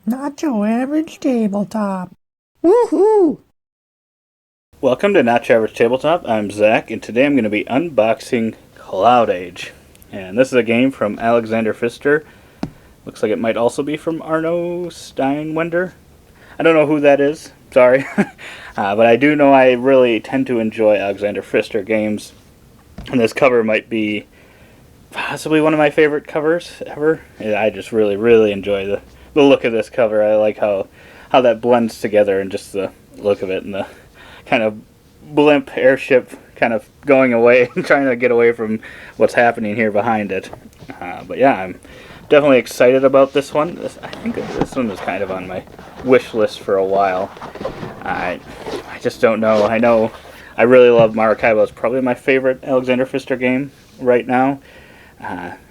Not your average tabletop. Woohoo! Welcome to Not Your Average Tabletop. I'm Zach, and today I'm going to be unboxing CloudAge. And this is a game from Alexander Pfister. Looks like it might also be from Arno Steinwender. I don't know who that is, sorry. But I do know I really tend to enjoy Alexander Pfister games. And this cover might be possibly one of my favorite covers ever. I just really enjoy the look of this cover. I like how that blends together and just the look of it and the kind of blimp airship kind of going away and trying to get away from what's happening here behind it. But yeah, I'm definitely excited about this one. I think this one was kind of on my wish list for a while. I just don't know. I know I really love Maracaibo. It's probably my favorite Alexander Pfister game right now.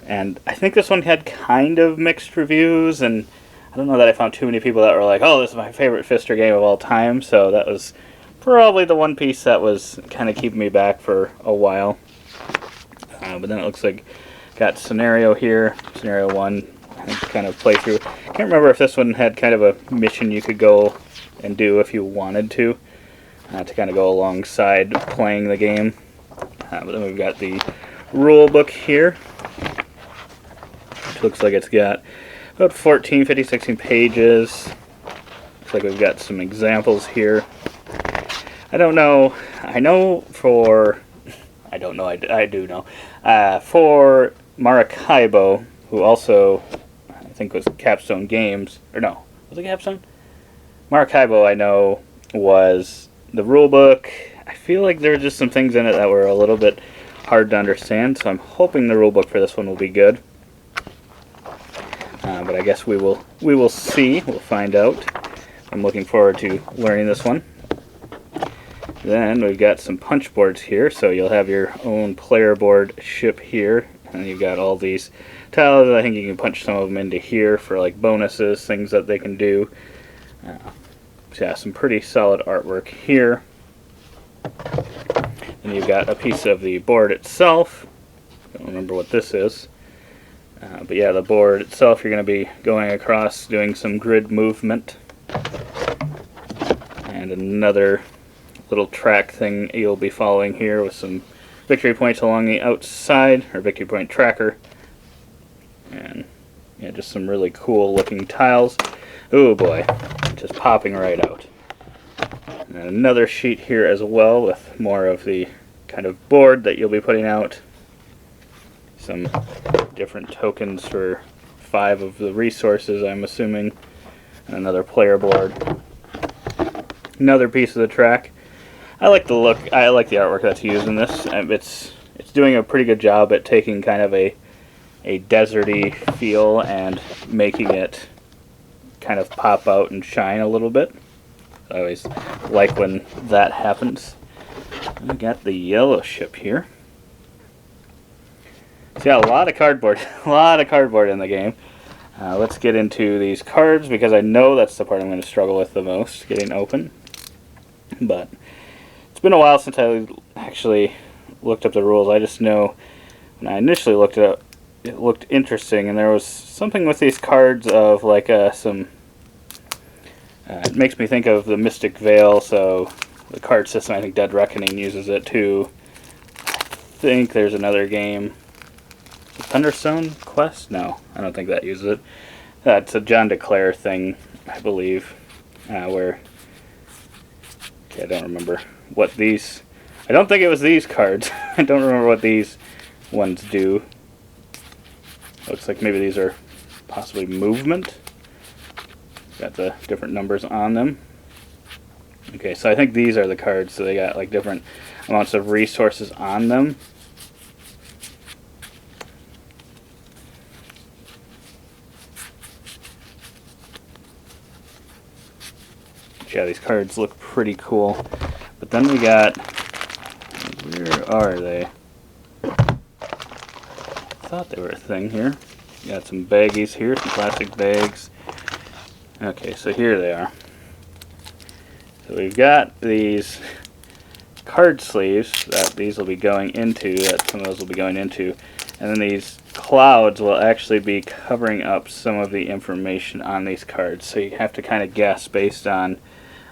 And I think this one had kind of mixed reviews, and I don't know that I found too many people that were like, oh, this is my favorite Pfister game of all time, so that was probably the one piece that was kind of keeping me back for a while. But then it looks like got scenario here, scenario 1, and kind of play through. I can't remember if this one had kind of a mission you could go and do if you wanted to kind of go alongside playing the game. But then we've got the rule book here, which looks like it's got about 14, 15, 16 pages. Looks like we've got some examples here. I don't know. I know for... I don't know. I do know. For Maracaibo, who also, I think was Capstone Games, or no, was it Capstone? Maracaibo, I know, was the rule book. I feel like there were just some things in it that were a little bit hard to understand, so I'm hoping the rule book for this one will be good. But I guess we will see. We'll find out. I'm looking forward to learning this one. Then we've got some punch boards here, so you'll have your own player board ship here, and you've got all these tiles. I think you can punch some of them into here for like bonuses, things that they can do. So yeah, some pretty solid artwork here. And you've got a piece of the board itself. Don't remember what this is. But yeah, the board itself, you're going to be going across, doing some grid movement. And another little track thing you'll be following here with some victory points along the outside, or victory point tracker. And yeah, just some really cool looking tiles. Oh boy, just popping right out. And another sheet here as well with more of the kind of board that you'll be putting out. Some different tokens for 5 of the resources, I'm assuming. And another player board. Another piece of the track. I like the look. I like the artwork that's used in this. It's doing a pretty good job at taking kind of a deserty feel and making it kind of pop out and shine a little bit. I always like when that happens. We got the yellow ship here. So yeah, a lot of cardboard, a lot of cardboard in the game. Let's get into these cards because I know that's the part I'm going to struggle with the most, getting open. But it's been a while since I actually looked up the rules. I just know when I initially looked it up, it looked interesting, and there was something with these cards of like some. It makes me think of the Mystic Veil, so the card system, I think Dead Reckoning uses it too. I think there's another game. Thunderstone Quest? No, I don't think that uses it. That's a John DeClaire thing, I believe, where... Okay, I don't remember what these... I don't think it was these cards. I don't remember what these ones do. Looks like maybe these are possibly movement. Got the different numbers on them. Okay, so I think these are the cards, so they got like different amounts of resources on them. Yeah, these cards look pretty cool. But then we got... Where are they? I thought they were a thing here. Got some baggies here, some plastic bags. Okay, so here they are. So we've got these card sleeves that these will be going into, that some of those will be going into. And then these clouds will actually be covering up some of the information on these cards. So you have to kind of guess based on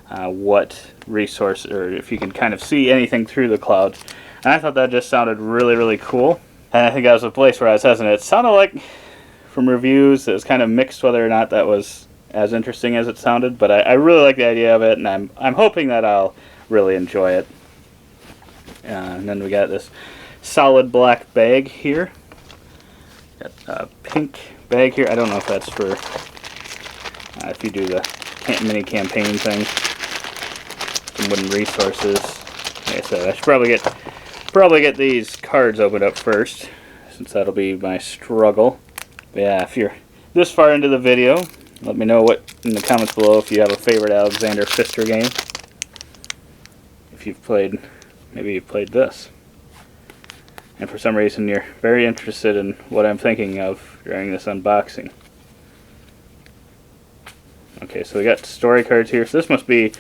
what resource, or if you can kind of see anything through the clouds. And I thought that just sounded really, really cool. And I think that was a place where I was hesitant. It sounded like, from reviews, it was kind of mixed whether or not that was as interesting as it sounded. But I really like the idea of it, and I'm hoping that I'll really enjoy it. And then we got this solid black bag here. Got a pink bag here. I don't know if that's for if you do the mini campaign thing. Some wooden resources. Like I said, I should probably get these cards opened up first, since that'll be my struggle. But yeah, if you're this far into the video, let me know what in the comments below if you have a favorite Alexander Pfister game. If you've played, maybe you've played this, and for some reason you're very interested in what I'm thinking of during this unboxing. Okay, so we got story cards here. So this must be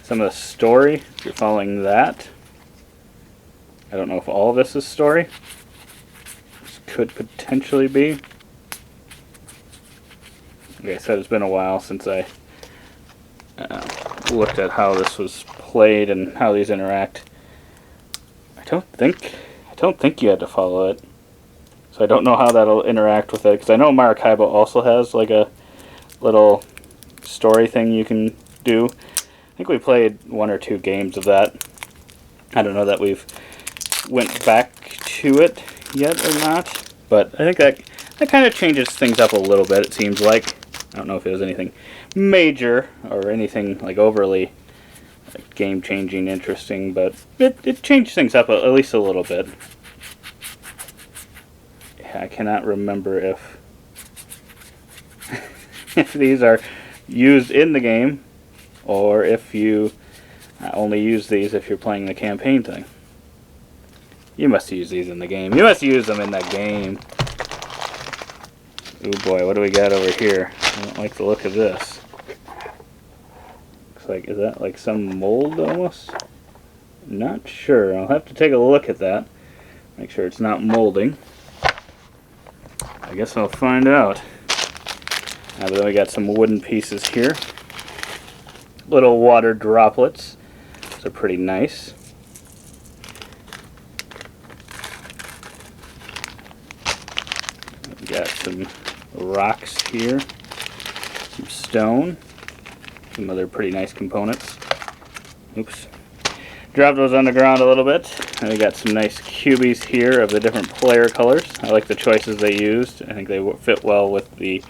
some of the story, if you're following that. I don't know if all of this is story. This could potentially be. Like I said, it's been a while since I looked at how this was played and how these interact. I don't think you had to follow it, so I don't know how that'll interact with it. Because I know Maracaibo also has like a little story thing you can do. I think we played 1 or 2 games of that. I don't know that we've went back to it yet or not, but I think that kind of changes things up a little bit. It seems like. I don't know if it was anything major or anything like overly like game-changing, interesting, but it changed things up at least a little bit. Yeah, I cannot remember if if these are used in the game or if you only use these if you're playing the campaign thing. You must use these in the game. You must use them in that game. Oh boy, what do we got over here? I don't like the look of this. Looks like, is that like some mold almost? Not sure. I'll have to take a look at that. Make sure it's not molding. I guess I'll find out. But then we got some wooden pieces here. Little water droplets. Those are pretty nice. We got some rocks here, some stone, some other pretty nice components. Oops. Dropped those on the ground a little bit. And we got some nice cubies here of the different player colors. I like the choices they used. I think they fit well with the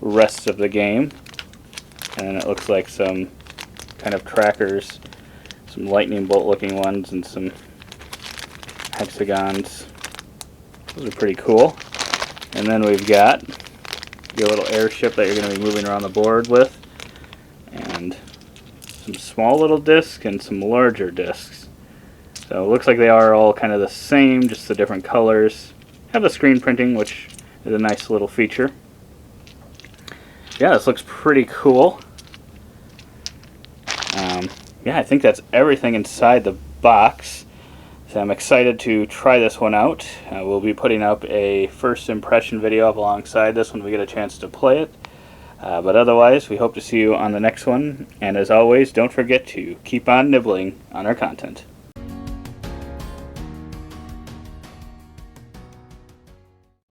rest of the game. And it looks like some kind of trackers, some lightning bolt looking ones, and some hexagons. Those are pretty cool. And then we've got your little airship that you're going to be moving around the board with, and some small little discs and some larger discs. So it looks like they are all kind of the same, just the different colors. Have the screen printing, which is a nice little feature. Yeah, this looks pretty cool. Yeah, I think that's everything inside the box. So I'm excited to try this one out. We'll be putting up a first impression video up alongside this when we get a chance to play it. But otherwise, we hope to see you on the next one. And as always, don't forget to keep on nibbling on our content.